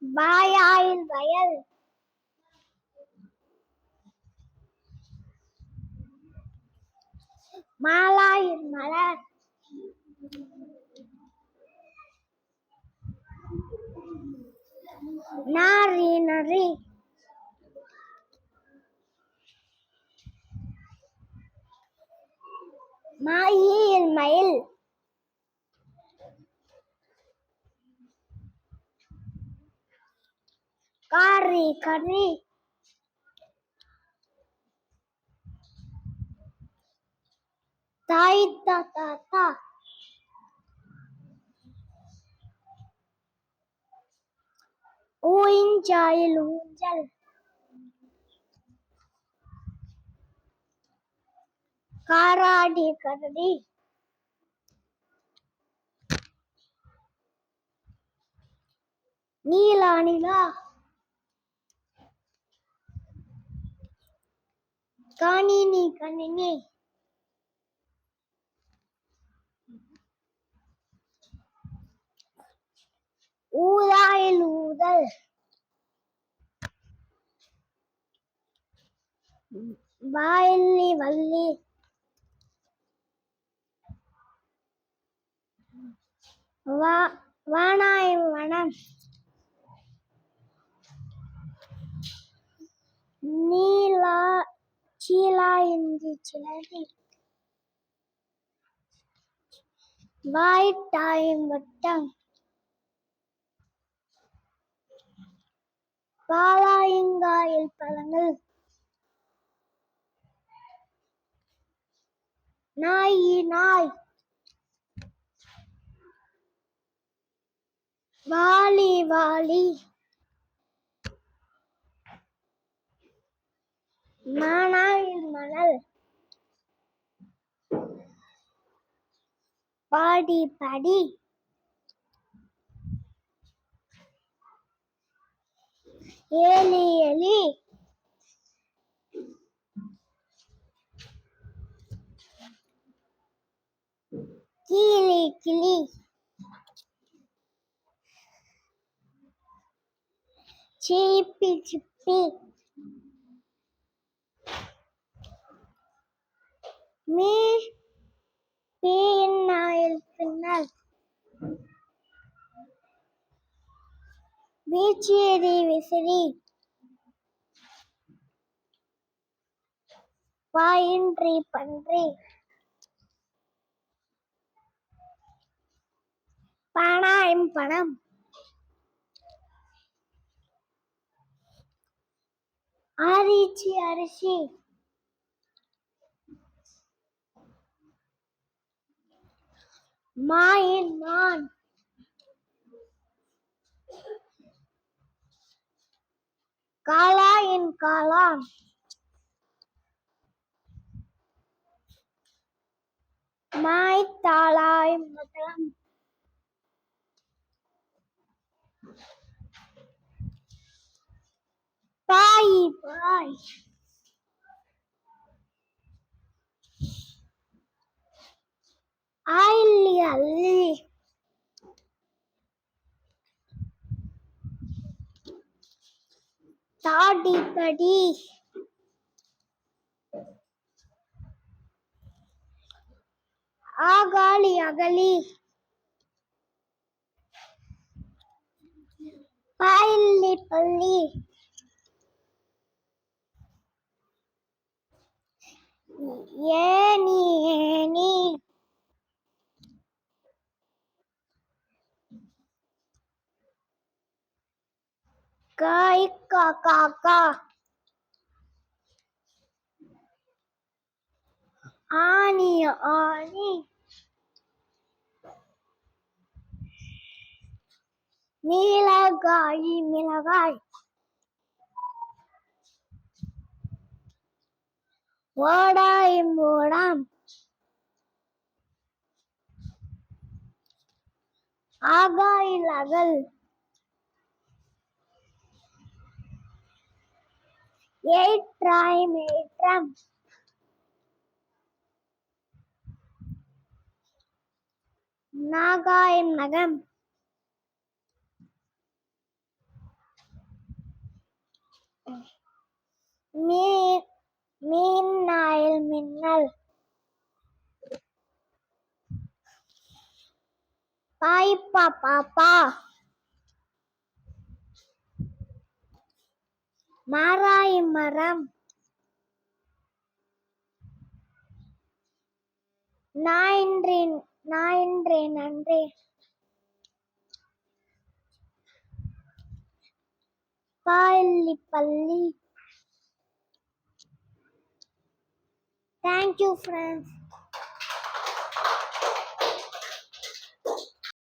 வாயாயில் வயல். மாலாயில் மலர். நாரி நரி. மாயில் மயில். காரி கரி. தாய்த்தா தாத்தா. ஊஞ்சாயில் ஊஞ்சல். காராடி கரடி. நீலா நிலா. கணினி கணினி. ஊதாயில் ஊதல். வாயல்லி வள்ளி. வானாய் வனம். நீலா சீலா இஞ்சி சிலந்தி. வாய்ட்டாயும் வட்டம். பாலாயுங்காயில் பழங்கள். நாயி நாய். வாலி வாலி. மானாயில் மணல். பாடி படி. ஏலி எலி. கிளி கிளி. சிப்பி சிப்பி. பீனாயில் பின்னல். வீச்சியடி விசிறி. பாயின்றி பன்றி. பணாயும் பணம். அரிசி அரிசி. மாயின் மான். காளாயின் காளான். மாய்த்தாளாய் மதம். பாய் பாய். ஆயில்லி அல்லி. தாடி தடி. ஆகாளி அகலி. பாயில்லி பள்ளி. Any any. காய்க்கா காக்கா. ஆனி ஆனி. மிளகாய் மிளகாய். ஓடாய் ஓடாம். ஆகாயில் அகல். ஏற்றாய் ஏற்றம். நாகாய் நகம். மீன் மீனாயில் மின்னல். பாய்ப்பா பாப்பா. மாராய் மரம். நாயின்றி நன்றி. பள்ளி. Thank you, friends.